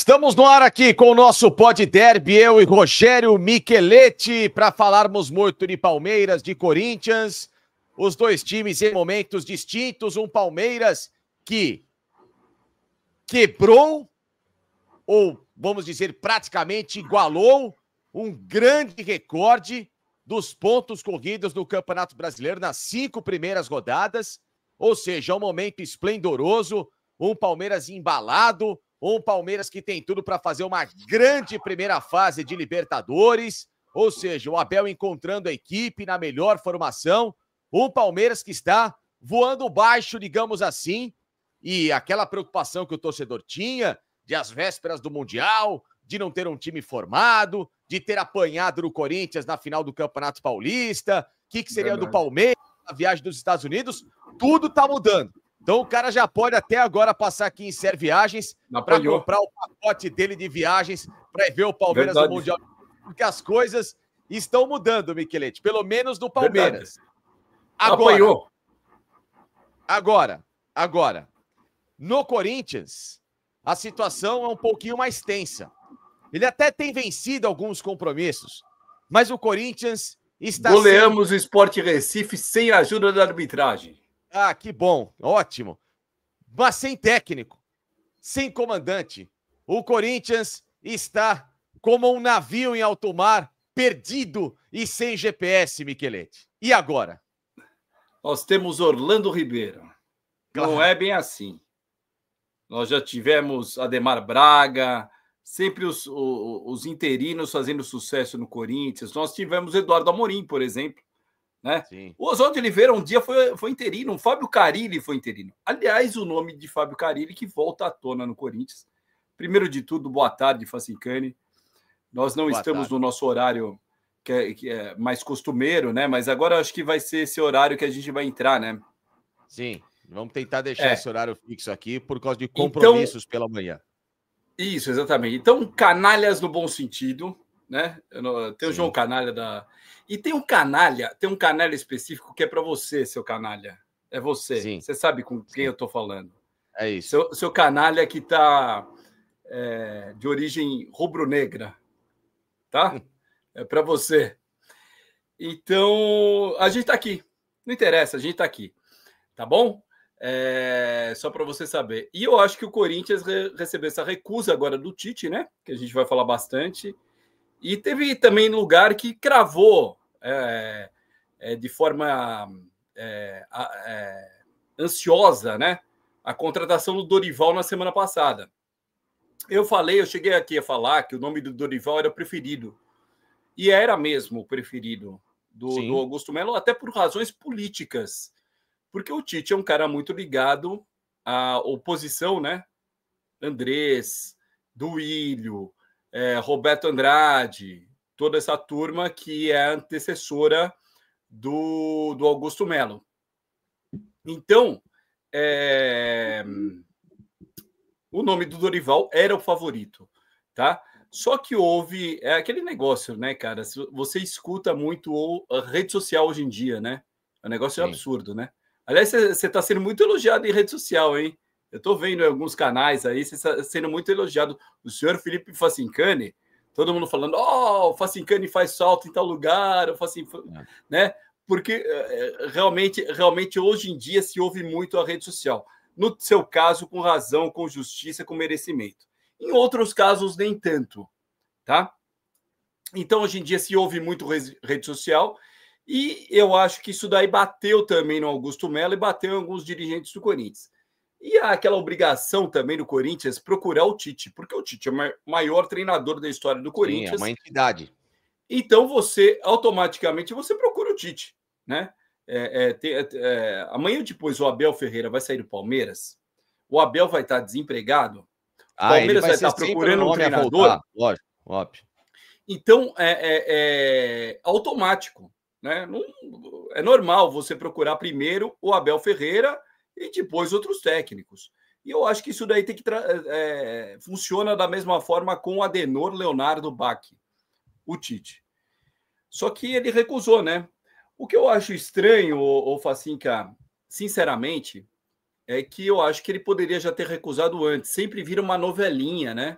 Estamos no ar aqui com o nosso Pod Derby, eu e Rogério Micheletti, para falarmos muito de Palmeiras, de Corinthians, os dois times em momentos distintos, um Palmeiras que quebrou, ou vamos dizer praticamente igualou, um grande recorde dos pontos corridos no Campeonato Brasileiro nas 5 primeiras rodadas, ou seja, um momento esplendoroso, um Palmeiras embalado, um Palmeiras que tem tudo para fazer uma grande primeira fase de Libertadores, ou seja, o Abel encontrando a equipe na melhor formação, um Palmeiras que está voando baixo, digamos assim, e aquela preocupação que o torcedor tinha de às vésperas do Mundial, de não ter um time formado, de ter apanhado no Corinthians na final do Campeonato Paulista, o que seria do Palmeiras, a viagem dos Estados Unidos, tudo tá mudando. Então o cara já pode até agora passar aqui em Ser Viagens para comprar o pacote dele de viagens para ver o Palmeiras no Mundial. Porque as coisas estão mudando, Micheletti, pelo menos do Palmeiras. Agora, no Corinthians, a situação é um pouquinho mais tensa. Ele até tem vencido alguns compromissos, mas o Corinthians está... Goleamos o Sport Recife sem a ajuda da arbitragem. Ah, que bom, ótimo. Mas sem técnico, sem comandante. O Corinthians está como um navio em alto mar, perdido e sem GPS, Micheletti. E agora? Nós temos Orlando Ribeiro. Claro. Não é bem assim. Nós já tivemos Ademar Braga, sempre os interinos fazendo sucesso no Corinthians. Nós tivemos Eduardo Amorim, por exemplo. Né? O Oswaldo Oliveira um dia foi interino, o Fábio Carille foi interino. Aliás, o nome de Fábio Carille que volta à tona no Corinthians. Primeiro de tudo, boa tarde, Facincani. Nós não estamos no nosso horário que é mais costumeiro, né? Mas agora acho que vai ser esse horário que a gente vai entrar, né? Sim, vamos tentar deixar esse horário fixo aqui por causa de compromissos pela manhã. Isso, exatamente. Então, canalhas no bom sentido, né? Tem o João Canalha da... E tem um canalha específico que é para você, seu canalha. É você. Sim. Você sabe com quem eu estou falando. É isso. Seu canalha que está de origem rubro-negra. Tá? É para você. Então, a gente está aqui. Não interessa, a gente está aqui. Tá bom? Só para você saber. E eu acho que o Corinthians recebeu essa recusa agora do Tite, né? Que a gente vai falar bastante. E teve também lugar que cravou de forma ansiosa, né, a contratação do Dorival na semana passada. Eu cheguei aqui a falar que o nome do Dorival era o preferido. E era mesmo o preferido do Augusto Melo, até por razões políticas. Porque o Tite é um cara muito ligado à oposição, né? Andrés, Duílio, Roberto Andrade, toda essa turma que é a antecessora do Augusto Melo. Então, o nome do Dorival era o favorito, tá? Só que houve aquele negócio, né, cara? Você escuta muito a rede social hoje em dia, né? O negócio é absurdo, né? Aliás, você está sendo muito elogiado em rede social, hein? Eu estou vendo em alguns canais aí, você está sendo muito elogiado. O senhor Felipe Facincani, todo mundo falando, o Facincani faz salto em tal lugar, né? Porque realmente hoje em dia se ouve muito a rede social. No seu caso, com razão, com justiça, com merecimento. Em outros casos, nem tanto, tá? Então, hoje em dia se ouve muito rede social e eu acho que isso daí bateu também no Augusto Melo e bateu em alguns dirigentes do Corinthians. E há aquela obrigação também do Corinthians procurar o Tite, porque o Tite é o maior treinador da história do Corinthians. É uma entidade. Então, automaticamente, você procura o Tite, né? Amanhã depois o Abel Ferreira vai sair do Palmeiras, o Abel vai estar desempregado, o Palmeiras vai estar procurando um treinador. Lógico, óbvio. Então, automático, né? Não, é normal você procurar primeiro o Abel Ferreira e depois outros técnicos. E eu acho que isso daí tem que funciona da mesma forma com o Adenor Leonardo Bach, o Tite. Só que ele recusou, né? O que eu acho estranho, o Facinca, sinceramente, é que eu acho que ele poderia já ter recusado antes. Sempre vira uma novelinha, né?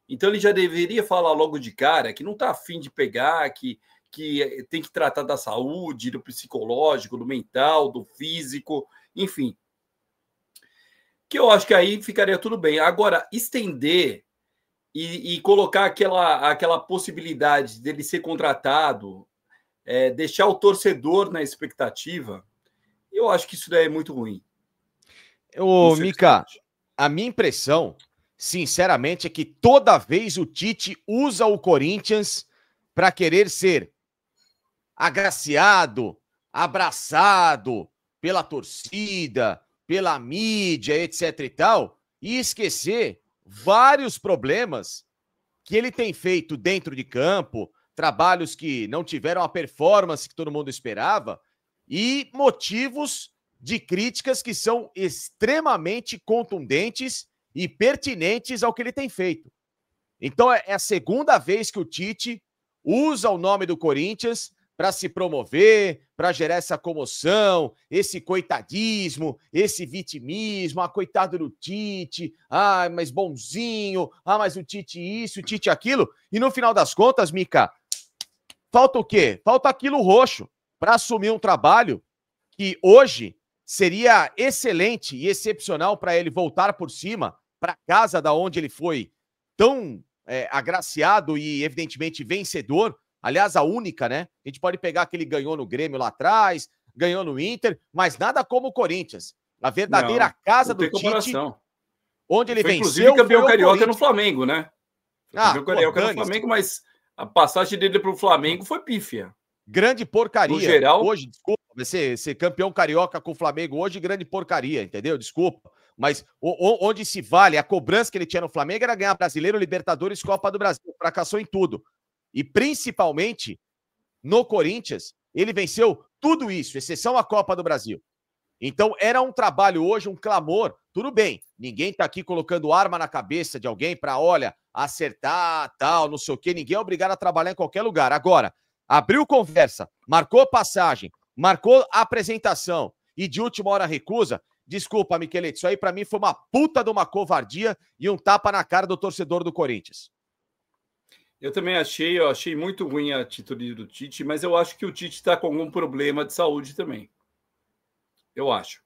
Então ele já deveria falar logo de cara que não está afim de pegar, que tem que tratar da saúde, do psicológico, do mental, do físico, enfim. Que eu acho que aí ficaria tudo bem. Agora, estender e colocar aquela possibilidade dele ser contratado, deixar o torcedor na expectativa, eu acho que isso daí é muito ruim. Ô, Mica, a minha impressão, sinceramente, é que toda vez o Tite usa o Corinthians para querer ser agraciado, abraçado pela torcida, pela mídia, etc e tal, e esquecer vários problemas que ele tem feito dentro de campo, trabalhos que não tiveram a performance que todo mundo esperava e motivos de críticas que são extremamente contundentes e pertinentes ao que ele tem feito. Então é a segunda vez que o Tite usa o nome do Corinthians para se promover, para gerar essa comoção, esse coitadismo, esse vitimismo, coitado do Tite, mas bonzinho, mas o Tite isso, o Tite aquilo, e no final das contas, Mica, falta o quê? Falta aquilo roxo para assumir um trabalho que hoje seria excelente e excepcional para ele voltar por cima para casa da onde ele foi tão agraciado e evidentemente vencedor. Aliás, a única, né? A gente pode pegar que ele ganhou no Grêmio lá atrás, ganhou no Inter, mas nada como o Corinthians. A verdadeira casa do Tite, onde ele venceu. Inclusive campeão carioca no Flamengo, né? Campeão carioca no Flamengo, mas a passagem dele para o Flamengo foi pífia. Grande porcaria. No geral. Hoje, desculpa, ser campeão carioca com o Flamengo hoje, grande porcaria, entendeu? Desculpa. Mas onde se vale, a cobrança que ele tinha no Flamengo era ganhar Brasileiro, Libertadores, Copa do Brasil. Fracassou em tudo. E principalmente no Corinthians, ele venceu tudo isso, exceção a Copa do Brasil. Então era um trabalho hoje, um clamor. Tudo bem, ninguém tá aqui colocando arma na cabeça de alguém para, olha, acertar, tal, não sei o quê. Ninguém é obrigado a trabalhar em qualquer lugar. Agora, abriu conversa, marcou passagem, marcou a apresentação e de última hora recusa. Desculpa, Miquelete, isso aí para mim foi uma puta de uma covardia e um tapa na cara do torcedor do Corinthians. Eu também achei muito ruim a atitude do Tite, mas eu acho que o Tite está com algum problema de saúde também. Eu acho.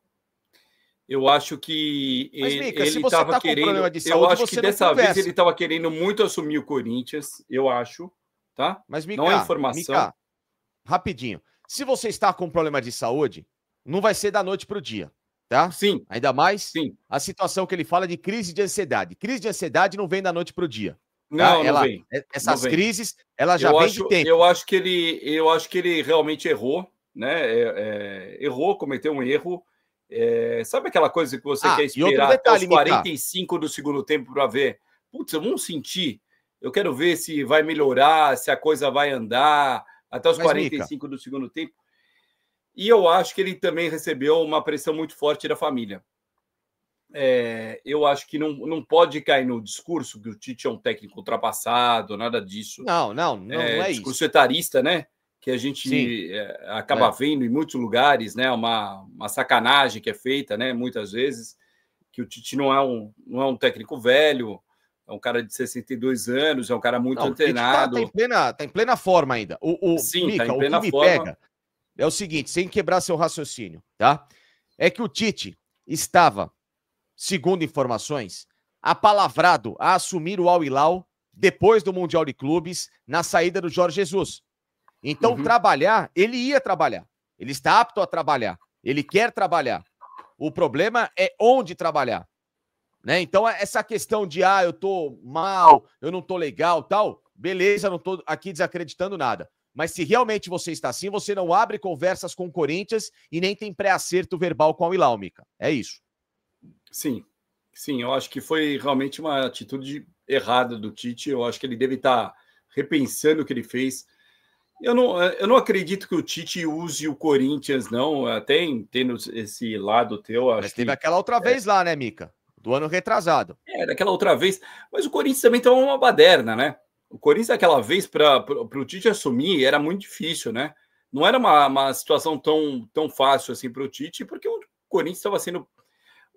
Eu acho que Mica, ele estava querendo. De saúde, eu acho que dessa vez ele estava querendo muito assumir o Corinthians, eu acho, tá? Mas, Mica, não é informação. Mica, rapidinho. Se você está com problema de saúde, não vai ser da noite para o dia, tá? Sim. Ainda mais a situação que ele fala de crise de ansiedade. Crise de ansiedade não vem da noite para o dia. Não, não vem. Essas crises, elas já vêm de tempo. Eu acho que ele realmente errou, né? Errou, cometeu um erro. Sabe aquela coisa que você quer esperar até os 45 do segundo tempo para ver? Putz, vamos sentir. Eu quero ver se vai melhorar, se a coisa vai andar até os 45 do segundo tempo. E eu acho que ele também recebeu uma pressão muito forte da família. Eu acho que não pode cair no discurso que o Tite é um técnico ultrapassado, nada disso. Não é discurso isso. Etarista, né? Que a gente acaba vendo em muitos lugares, né? Uma sacanagem que é feita, né? Muitas vezes, que o Tite não é um técnico velho, é um cara de 62 anos, é um cara muito antenado. Tá em plena forma ainda. Sim, Mica, tá em plena o que me forma. pega é o seguinte, sem quebrar seu raciocínio, tá? É que o Tite estava, segundo informações, apalavrado a assumir o Al Hilal depois do Mundial de Clubes, na saída do Jorge Jesus. Então, trabalhar, ele ia trabalhar. Ele está apto a trabalhar. Ele quer trabalhar. O problema é onde trabalhar. Né? Então, essa questão de, eu tô mal, eu não tô legal, tal, beleza, não tô aqui desacreditando nada. Mas se realmente você está assim, você não abre conversas com o Corinthians e nem tem pré-acerto verbal com o Al Hilal, Mica. É isso. Sim, eu acho que foi realmente uma atitude errada do Tite. Eu acho que ele deve estar repensando o que ele fez. Eu não acredito que o Tite use o Corinthians, não. Até entendo esse lado teu. Mas teve aquela outra vez lá, né, Mica? Do ano retrasado. Daquela outra vez. Mas o Corinthians também estava uma baderna, né? O Corinthians, daquela vez, para o Tite assumir, era muito difícil, né? Não era uma situação tão fácil assim para o Tite, porque o Corinthians estava sendo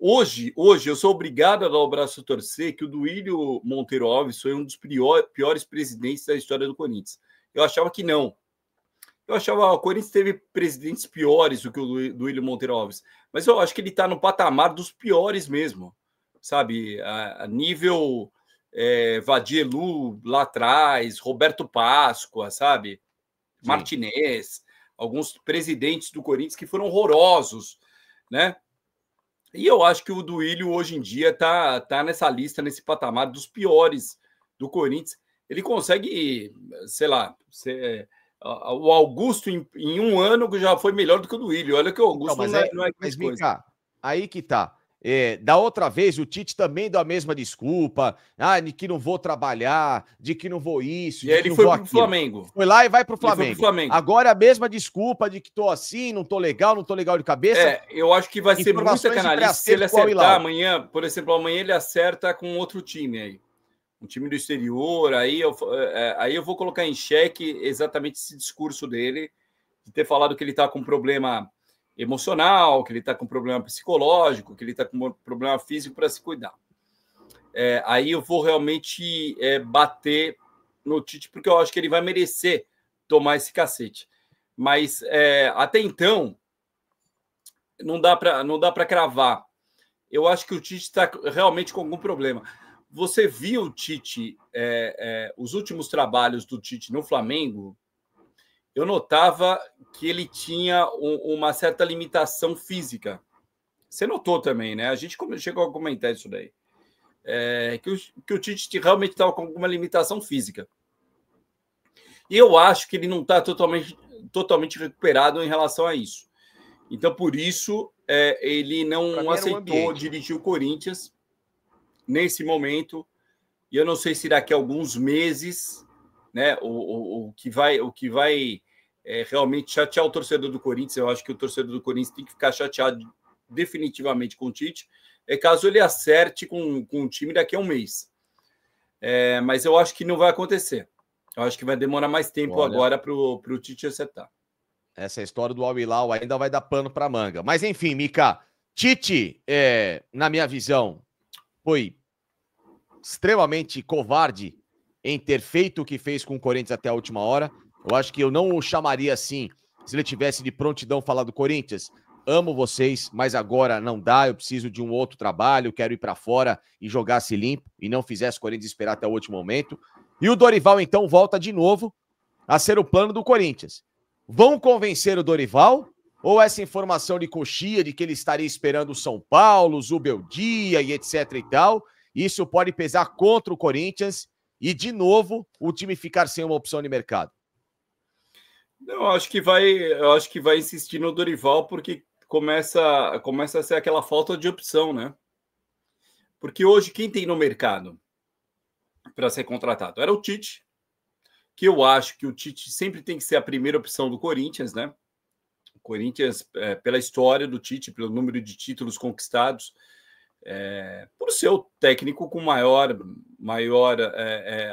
Hoje eu sou obrigado a dar o braço a torcer que o Duílio Monteiro Alves foi um dos piores presidentes da história do Corinthians. Eu achava que não. Eu achava que o Corinthians teve presidentes piores do que o Duílio Monteiro Alves. Mas eu acho que ele está no patamar dos piores mesmo. Sabe? A nível Vadielu lá atrás, Roberto Páscoa, sabe? Sim. Martinez, alguns presidentes do Corinthians que foram horrorosos, né? E eu acho que o Duílio hoje em dia tá nessa lista, nesse patamar dos piores do Corinthians. Ele consegue, sei lá, o Augusto em um ano já foi melhor do que o Duílio. Olha que o Augusto não é mas vem cá, aí que tá. Da outra vez, o Tite também deu a mesma desculpa, de que não vou trabalhar, de que não vou isso, e de que não vou aquilo. Flamengo. Foi lá e vai pro Flamengo. Agora a mesma desculpa de que tô assim, não tô legal de cabeça. Eu acho que vai ser muito sacanagem se ele acertar amanhã, por exemplo, amanhã ele acerta com outro time aí. Um time do exterior, aí eu vou colocar em xeque exatamente esse discurso dele, de ter falado que ele tá com problema emocional, que ele está com problema psicológico, que ele está com problema físico para se cuidar. Aí eu vou realmente bater no Tite, porque eu acho que ele vai merecer tomar esse cacete. Mas até então, não dá para cravar. Eu acho que o Tite está realmente com algum problema. Você viu o Tite, os últimos trabalhos do Tite no Flamengo? Eu notava que ele tinha uma certa limitação física. Você notou também, né? A gente chegou a comentar isso daí. Que o Tite realmente estava com alguma limitação física. E eu acho que ele não está totalmente recuperado em relação a isso. Então, por isso, ele não aceitou dirigir o Corinthians nesse momento. E eu não sei se daqui a alguns meses, né, o que vai realmente chatear o torcedor do Corinthians, eu acho que o torcedor do Corinthians tem que ficar chateado definitivamente com o Tite, caso ele acerte com o time daqui a um mês. Mas eu acho que não vai acontecer. Eu acho que vai demorar mais tempo agora para o Tite acertar. Essa história do Al-Hilal ainda vai dar pano para manga. Mas enfim, Mica, Tite, na minha visão, foi extremamente covarde em ter feito o que fez com o Corinthians até a última hora. Eu acho que eu não o chamaria assim se ele tivesse de prontidão falar do Corinthians. Amo vocês, mas agora não dá, eu preciso de um outro trabalho, quero ir para fora e jogar-se limpo, e não fizesse o Corinthians esperar até o último momento. E o Dorival, então, volta de novo a ser o plano do Corinthians. Vão convencer o Dorival? Ou essa informação de coxia de que ele estaria esperando o São Paulo, o Zubeldia e etc e tal, isso pode pesar contra o Corinthians e, de novo, o time ficar sem uma opção de mercado? Não, eu acho que vai insistir no Dorival, porque começa a ser aquela falta de opção, né? Porque hoje quem tem no mercado para ser contratado era o Tite, que eu acho que o Tite sempre tem que ser a primeira opção do Corinthians, né? O Corinthians, pela história do Tite, pelo número de títulos conquistados, por ser o técnico com maior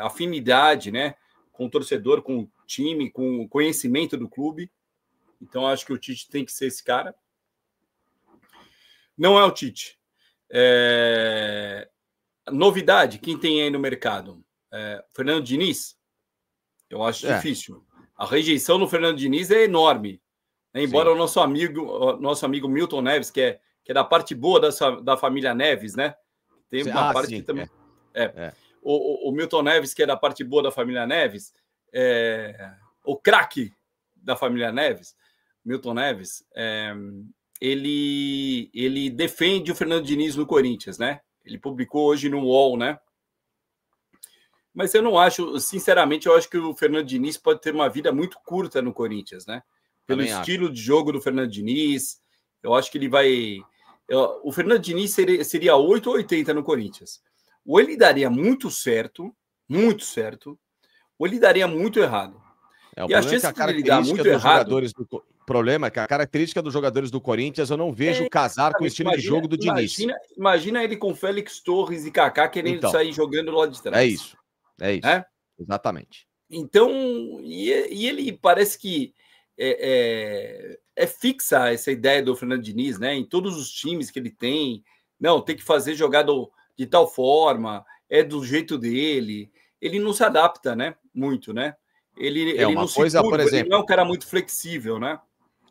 afinidade, né? Com o torcedor, com o time, com o conhecimento do clube. Então, acho que o Tite tem que ser esse cara. Não é o Tite. Novidade, quem tem aí no mercado? Fernando Diniz? Eu acho difícil. A rejeição no Fernando Diniz é enorme. Embora o nosso amigo Milton Neves, que é da parte boa da família Neves, né? Tem uma parte que também... O Milton Neves, que é da parte boa da família Neves, o craque da família Neves, Milton Neves, ele defende o Fernando Diniz no Corinthians, né? Ele publicou hoje no UOL, né? Mas eu não acho, sinceramente, eu acho que o Fernando Diniz pode ter uma vida muito curta no Corinthians, né? Pelo estilo de jogo do Fernando Diniz, eu acho que ele vai... O Fernando Diniz seria 8 ou 80 no Corinthians. Ou ele daria muito certo, ou ele daria muito errado. E a chance de ele dar muito errado... O problema é que a característica dos jogadores do Corinthians eu não vejo casar com o estilo de jogo do Diniz. Imagina ele com Félix Torres e Kaká querendo sair jogando lá de trás. É isso. Exatamente. Então, e ele parece que é fixa essa ideia do Fernando Diniz, né? Em todos os times que ele tem, Não, tem que fazer jogada de tal forma, é do jeito dele. Ele não se adapta, né? Muito, né? Ele uma não se coisa, por curva, ele não é exemplo, um cara muito flexível, né?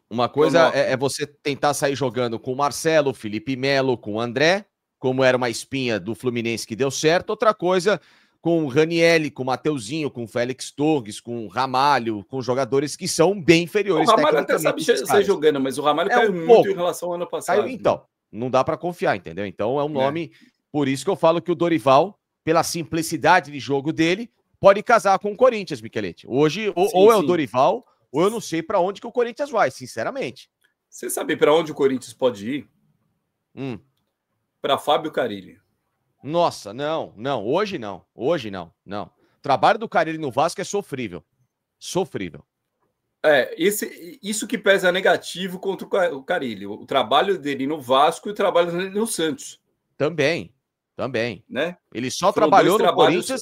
uma Eu coisa noto. é você tentar sair jogando com o Marcelo, Felipe Melo, com o André, como era uma espinha do Fluminense que deu certo. Outra coisa com o Ranielli, com o Mateuzinho, com o Félix Torres, com o Ramalho, com jogadores que são bem O inferiores Ramalho até tecnicamente sabe a esses sair caras. jogando, mas o Ramalho É um caiu muito em pouco. relação ao ano Caiu, passado, né? então, não dá para confiar, entendeu? Então é um É. nome, por isso que eu falo que o Dorival, pela simplicidade de jogo dele, pode casar com o Corinthians, Michelete. Hoje, Sim, ou é o sim. Dorival, ou eu não sei para onde que o Corinthians vai, sinceramente. Você sabe para onde o Corinthians pode ir? Hum. Para Fábio Carille. Nossa, não, não, hoje não, não. O trabalho do Carille no Vasco é sofrível, sofrível. Isso que pesa negativo contra o Carille. O trabalho dele no Vasco e o trabalho dele no Santos. Também. Né? Ele só Foram dois trabalhou no trabalhos. Corinthians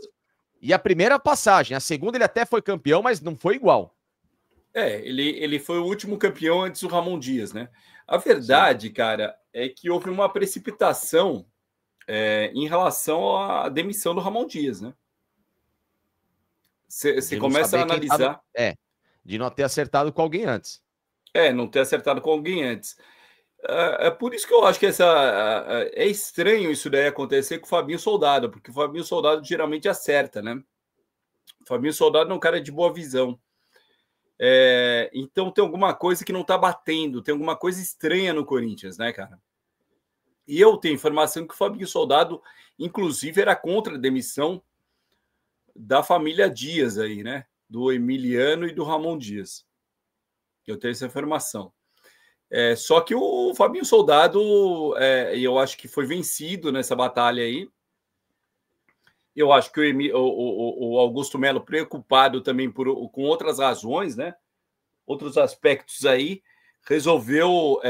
e a primeira passagem, a segunda ele até foi campeão, mas não foi igual. Ele foi o último campeão antes do Ramon Dias, né? A verdade, cara, é que houve uma precipitação em relação à demissão do Ramon Dias, né? Você começa a analisar. De não ter acertado com alguém antes. Não ter acertado com alguém antes. É por isso que eu acho que é estranho isso daí acontecer com o Fabinho Soldado, porque o Fabinho Soldado geralmente acerta, né? O Fabinho Soldado é um cara de boa visão. Então tem alguma coisa que não tá batendo, tem alguma coisa estranha no Corinthians, né, cara? E eu tenho informação que o Fabinho Soldado, inclusive, era contra a demissão da família Dias aí, né? Do Emiliano e do Ramon Dias. Eu tenho essa informação. Só que o Fabinho Soldado, eu acho que foi vencido nessa batalha aí. Eu acho que o Augusto Melo, preocupado também com outras razões, né? Outros aspectos aí, resolveu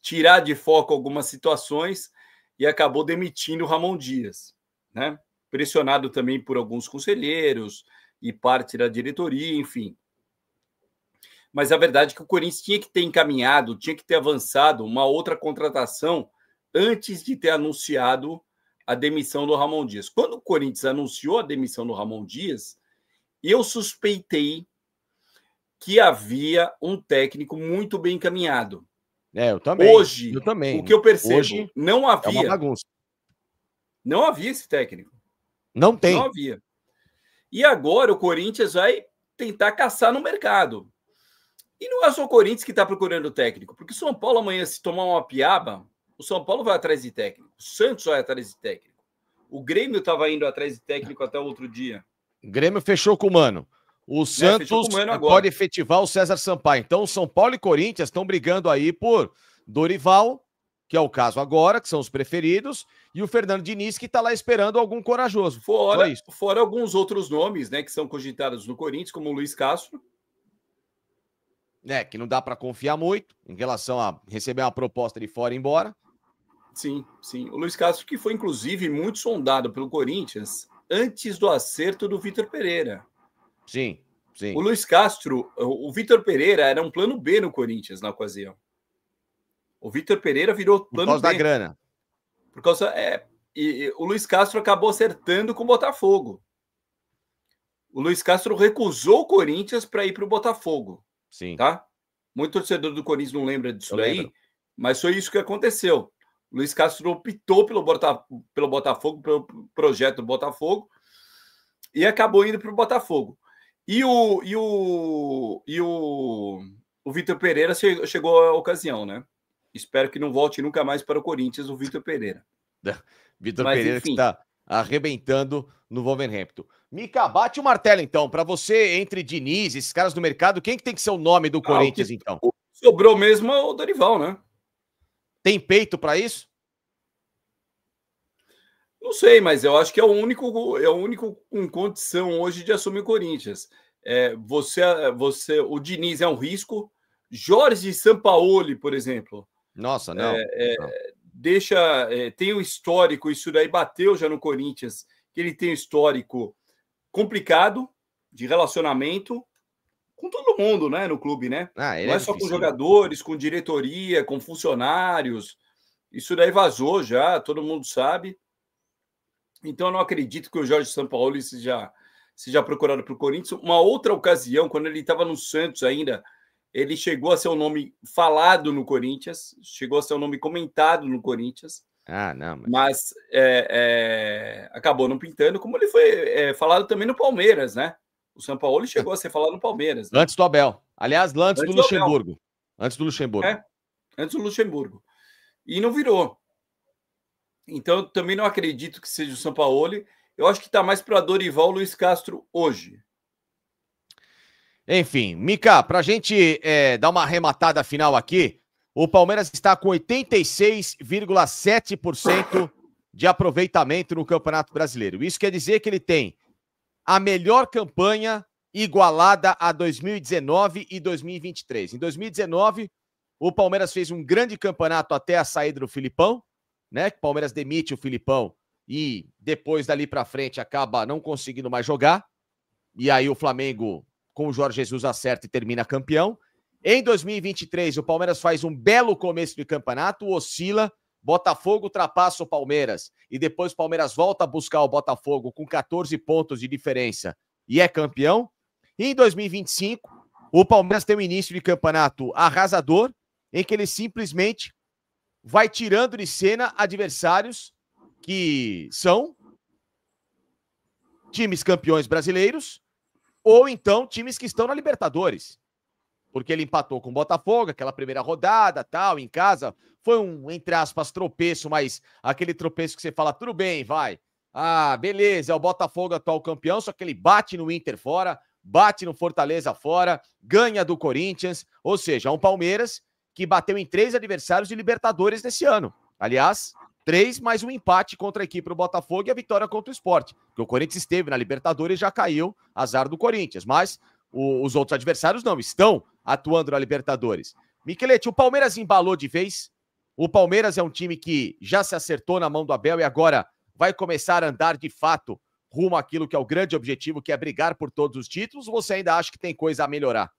tirar de foco algumas situações e acabou demitindo o Ramon Dias, né? Pressionado também por alguns conselheiros e parte da diretoria, enfim. Mas a verdade é que o Corinthians tinha que ter encaminhado, tinha que ter avançado uma outra contratação antes de ter anunciado a demissão do Ramon Dias. Quando o Corinthians anunciou a demissão do Ramon Dias, eu suspeitei que havia um técnico muito bem encaminhado. Eu também. Hoje, o que eu percebo, hoje não havia. É uma bagunça. Não havia esse técnico. Não tem. Não havia. E agora o Corinthians vai tentar caçar no mercado. E não é só o Corinthians que está procurando técnico, porque o São Paulo amanhã, se tomar uma piaba, o São Paulo vai atrás de técnico, o Santos vai atrás de técnico, o Grêmio estava indo atrás de técnico até o outro dia. O Grêmio fechou com o Mano. O Santos pode efetivar o César Sampaio. Então, São Paulo e Corinthians estão brigando aí por Dorival, que é o caso agora, que são os preferidos, e o Fernando Diniz, que está lá esperando algum corajoso. Fora alguns outros nomes, né, que são cogitados no Corinthians, como o Luiz Castro. Que não dá para confiar muito em relação a receber uma proposta de fora e ir embora. Sim, sim. O Luiz Castro, que foi, inclusive, muito sondado pelo Corinthians antes do acerto do Vitor Pereira. Sim. O Luiz Castro, o Vitor Pereira era um plano B no Corinthians na ocasião. O Vitor Pereira virou plano B. Por causa da grana. Por causa. E o Luiz Castro acabou acertando com o Botafogo. O Luiz Castro recusou o Corinthians para ir para o Botafogo. Sim. Tá? Muito torcedor do Corinthians não lembra disso daí, mas foi isso que aconteceu. O Luiz Castro optou pelo Botafogo, pelo projeto do Botafogo, e acabou indo para o Botafogo. E o Vitor Pereira chegou à ocasião, né? Espero que não volte nunca mais para o Corinthians, o Vitor Pereira. Vitor Pereira, enfim, que está arrebentando no Wolverhampton. Mica, bate o martelo, então. Para você, entre Diniz, esses caras do mercado, quem que tem que ser o nome do Corinthians, então? O que sobrou mesmo é o Dorival, né? Tem peito para isso? Não sei, mas eu acho que é o único com condição hoje de assumir o Corinthians. O Diniz é um risco. Jorge Sampaoli, por exemplo. Nossa, não. Tem o histórico, isso daí bateu já no Corinthians, que ele tem um histórico complicado de relacionamento com todo mundo, né, no clube, né? Não é só com jogadores, com diretoria, com funcionários. Isso daí vazou já, todo mundo sabe. Então, eu não acredito que o Jorge Sampaoli seja procurado para o Corinthians. Uma outra ocasião, quando ele estava no Santos ainda, ele chegou a ser um nome falado no Corinthians, chegou a ser um nome comentado no Corinthians. Não, mas acabou não pintando, como ele foi falado também no Palmeiras, né? O Sampaoli chegou a ser falado no Palmeiras. Né? Antes do Abel. Aliás, antes do Luxemburgo. Antes do Luxemburgo. Antes do Luxemburgo. E não virou. Então, eu também não acredito que seja o Sampaoli. Eu acho que está mais para Dorival Luiz Castro hoje. Enfim, Mica, para a gente dar uma arrematada final aqui, o Palmeiras está com 86,7% de aproveitamento no Campeonato Brasileiro. Isso quer dizer que ele tem a melhor campanha igualada a 2019 e 2023. Em 2019, o Palmeiras fez um grande campeonato até a saída do Filipão, né? Que o Palmeiras demite o Filipão e depois dali para frente acaba não conseguindo mais jogar. E aí o Flamengo, com o Jorge Jesus, acerta e termina campeão. Em 2023, o Palmeiras faz um belo começo de campeonato, oscila, Botafogo ultrapassa o Palmeiras e depois o Palmeiras volta a buscar o Botafogo com 14 pontos de diferença e é campeão. E em 2025, o Palmeiras tem um início de campeonato arrasador, em que ele simplesmente vai tirando de cena adversários que são times campeões brasileiros ou então times que estão na Libertadores. Porque ele empatou com o Botafogo, aquela primeira rodada, tal, em casa. Foi um, entre aspas, tropeço, mas aquele tropeço que você fala, tudo bem, vai. Ah, beleza, é o Botafogo atual campeão, só que ele bate no Inter fora, bate no Fortaleza fora, ganha do Corinthians, ou seja, um Palmeiras que bateu em 3 adversários de Libertadores nesse ano. Aliás, 3 mais um empate contra a equipe do Botafogo e a vitória contra o Sport. Porque o Corinthians esteve na Libertadores e já caiu, azar do Corinthians. Mas os outros adversários não, estão atuando na Libertadores. Michelete, o Palmeiras embalou de vez. O Palmeiras é um time que já se acertou na mão do Abel e agora vai começar a andar de fato rumo àquilo que é o grande objetivo, que é brigar por todos os títulos, ou você ainda acha que tem coisa a melhorar?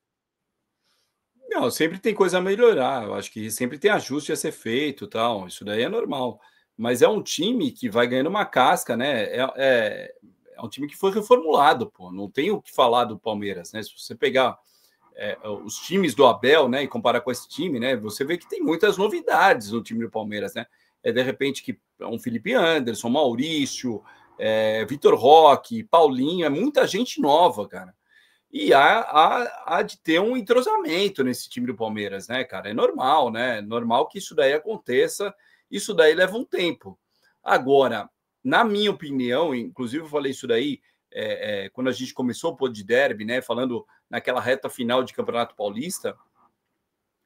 Não, sempre tem coisa a melhorar. Eu acho que sempre tem ajuste a ser feito, tal. Isso daí é normal. Mas é um time que vai ganhando uma casca, né? É um time que foi reformulado, pô. Não tem o que falar do Palmeiras, né? Se você pegar os times do Abel, né, e comparar com esse time, né? Você vê que tem muitas novidades no time do Palmeiras, né? De repente que um Felipe Anderson, Maurício, Vitor Roque, Paulinho, é muita gente nova, cara. E há de ter um entrosamento nesse time do Palmeiras, né, cara? É normal, né? Normal que isso daí aconteça. Isso daí leva um tempo. Agora, na minha opinião, inclusive eu falei isso daí quando a gente começou o Pod Derby, né? Falando naquela reta final de Campeonato Paulista,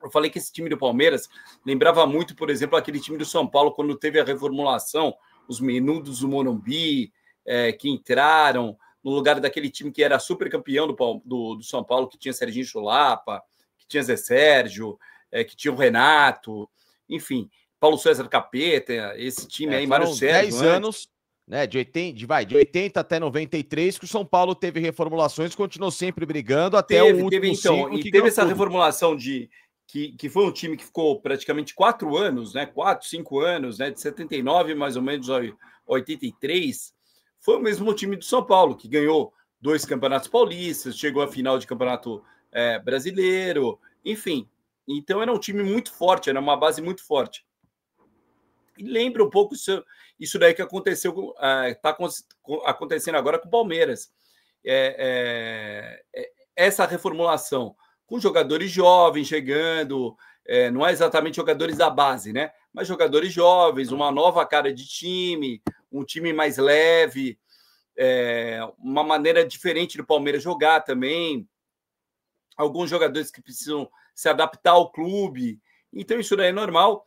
eu falei que esse time do Palmeiras lembrava muito, por exemplo, aquele time do São Paulo, quando teve a reformulação, os menudos do Morumbi, que entraram no lugar daquele time que era super campeão do São Paulo, que tinha Serginho Chulapa, que tinha Zé Sérgio, que tinha o Renato, enfim, Paulo César Capeta, esse time aí, Mário Sérgio. 10 anos, né, de 80 até 93, que o São Paulo teve reformulações, continuou sempre brigando até o último ciclo. E teve essa reformulação que foi um time que ficou praticamente 4 anos, né, 4, 5 anos, né, de 79 mais ou menos a 83, foi o mesmo time do São Paulo, que ganhou 2 campeonatos paulistas, chegou à final de campeonato brasileiro, enfim. Então era um time muito forte, era uma base muito forte. E lembra um pouco isso daí que aconteceu, está acontecendo agora com o Palmeiras. Essa reformulação, com jogadores jovens chegando, não é exatamente jogadores da base, né? Mas jogadores jovens, uma nova cara de time, um time mais leve, uma maneira diferente do Palmeiras jogar também, alguns jogadores que precisam se adaptar ao clube, então isso daí é normal,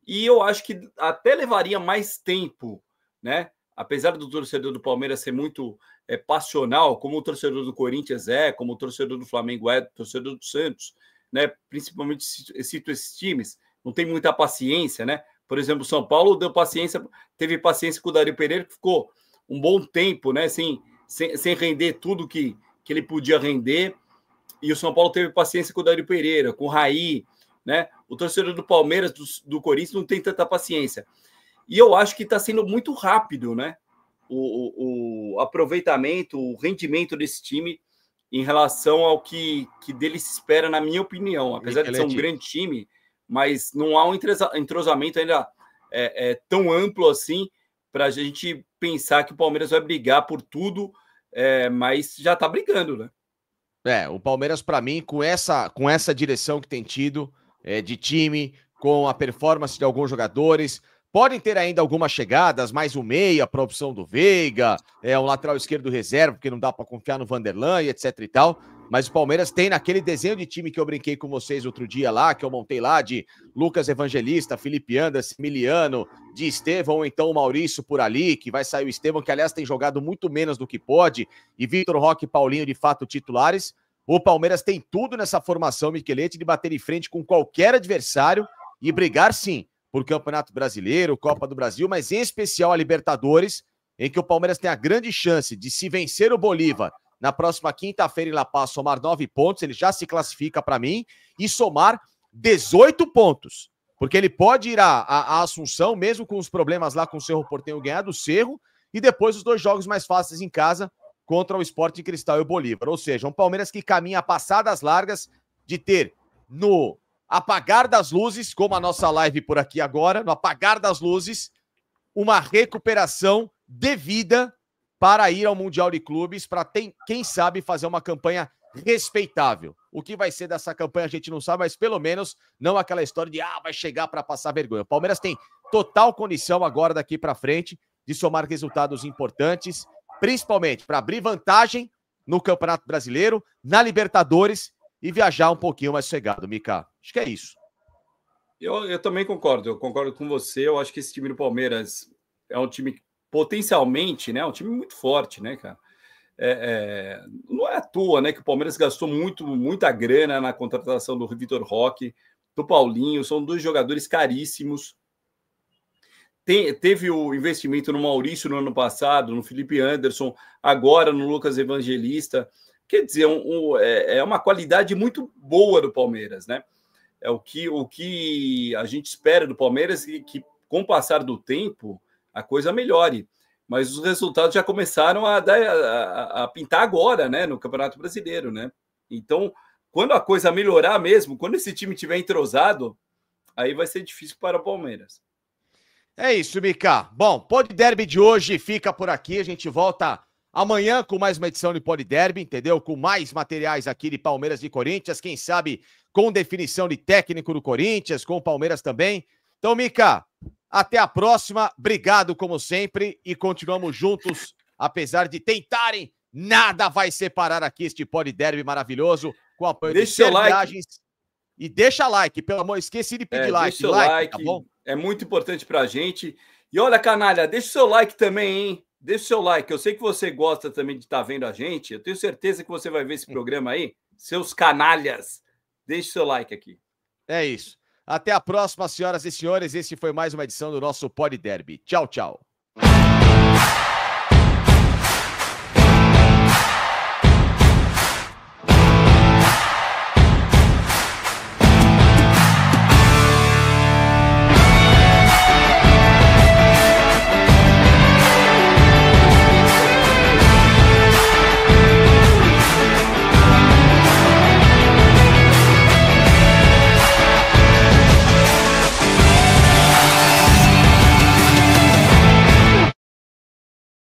e eu acho que até levaria mais tempo, né? Apesar do torcedor do Palmeiras ser muito passional, como o torcedor do Corinthians como o torcedor do Flamengo o torcedor do Santos, né? Principalmente cito esses times, não tem muita paciência, né? Por exemplo, o São Paulo teve paciência com o Dario Pereira, que ficou um bom tempo, né? Sem render tudo que ele podia render. E o São Paulo teve paciência com o Dario Pereira, com o Raí, né? O torcedor do Palmeiras, do Corinthians, não tem tanta paciência. E eu acho que está sendo muito rápido, né? O aproveitamento, o rendimento desse time em relação ao que dele se espera, na minha opinião. Apesar de ser um grande time, mas não há um entrosamento ainda tão amplo assim para a gente pensar que o Palmeiras vai brigar por tudo, mas já está brigando, né? O Palmeiras, para mim, com essa direção que tem tido de time, com a performance de alguns jogadores, podem ter ainda algumas chegadas, mais um meia para a opção do Veiga, um lateral esquerdo reserva, porque não dá para confiar no Vanderlan, etc e tal. Mas o Palmeiras tem naquele desenho de time que eu brinquei com vocês outro dia lá, que eu montei lá, de Lucas Evangelista, Felipe Anderson, Emiliano, de Estevão, ou então o Maurício por ali, que vai sair o Estevão, que aliás tem jogado muito menos do que pode, e Vitor Roque e Paulinho de fato titulares. O Palmeiras tem tudo nessa formação, Michelete, de bater em frente com qualquer adversário e brigar sim por Campeonato Brasileiro, Copa do Brasil, mas em especial a Libertadores, em que o Palmeiras tem a grande chance de, se vencer o Bolívar na próxima quinta-feira em La Paz, somar 9 pontos, ele já se classifica para mim, e somar 18 pontos, porque ele pode ir à Assunção, mesmo com os problemas lá com o Cerro Porteño, ganhar do Cerro, e depois os 2 jogos mais fáceis em casa, contra o Sporting Cristal e o Bolívar. Ou seja, um Palmeiras que caminha a passadas largas de ter no apagar das luzes, como a nossa live por aqui agora, no apagar das luzes, uma recuperação devida para ir ao Mundial de Clubes, para, quem sabe, fazer uma campanha respeitável. O que vai ser dessa campanha a gente não sabe, mas pelo menos não aquela história de vai chegar para passar vergonha. O Palmeiras tem total condição agora daqui para frente de somar resultados importantes, principalmente para abrir vantagem no Campeonato Brasileiro, na Libertadores e viajar um pouquinho mais sossegado, Mica. Acho que é isso. Eu também concordo, eu concordo com você. Eu acho que esse time do Palmeiras é um time potencialmente, né? Um time muito forte, né, cara? Não é à toa, né, que o Palmeiras gastou muita grana na contratação do Vitor Roque, do Paulinho, são 2 jogadores caríssimos. Teve o investimento no Maurício no ano passado, no Felipe Anderson, agora no Lucas Evangelista. Quer dizer, é uma qualidade muito boa do Palmeiras, né? É o que a gente espera do Palmeiras, que com o passar do tempo a coisa melhore. Mas os resultados já começaram a pintar agora, né, no Campeonato Brasileiro, né? Então, quando a coisa melhorar mesmo, quando esse time estiver entrosado, aí vai ser difícil para o Palmeiras. É isso, Mica. Bom, Pod Derby de hoje fica por aqui. A gente volta amanhã com mais uma edição de Pod Derby, entendeu? Com mais materiais aqui de Palmeiras e Corinthians. Quem sabe com definição de técnico do Corinthians, com o Palmeiras também. Então, Mica, até a próxima. Obrigado, como sempre. E continuamos juntos, apesar de tentarem. Nada vai separar aqui este Pod Derby maravilhoso, com o apoio de Ser Viagens. E deixa like, pelo amor, esqueci de pedir like. Deixa o like, tá bom? É muito importante pra gente. E olha, canalha, deixa o seu like também, hein? Deixa o seu like. Eu sei que você gosta também de estar vendo a gente. Eu tenho certeza que você vai ver esse programa aí. Seus canalhas, deixa o seu like aqui. É isso. Até a próxima, senhoras e senhores. Esse foi mais uma edição do nosso Pod Derby. Tchau, tchau.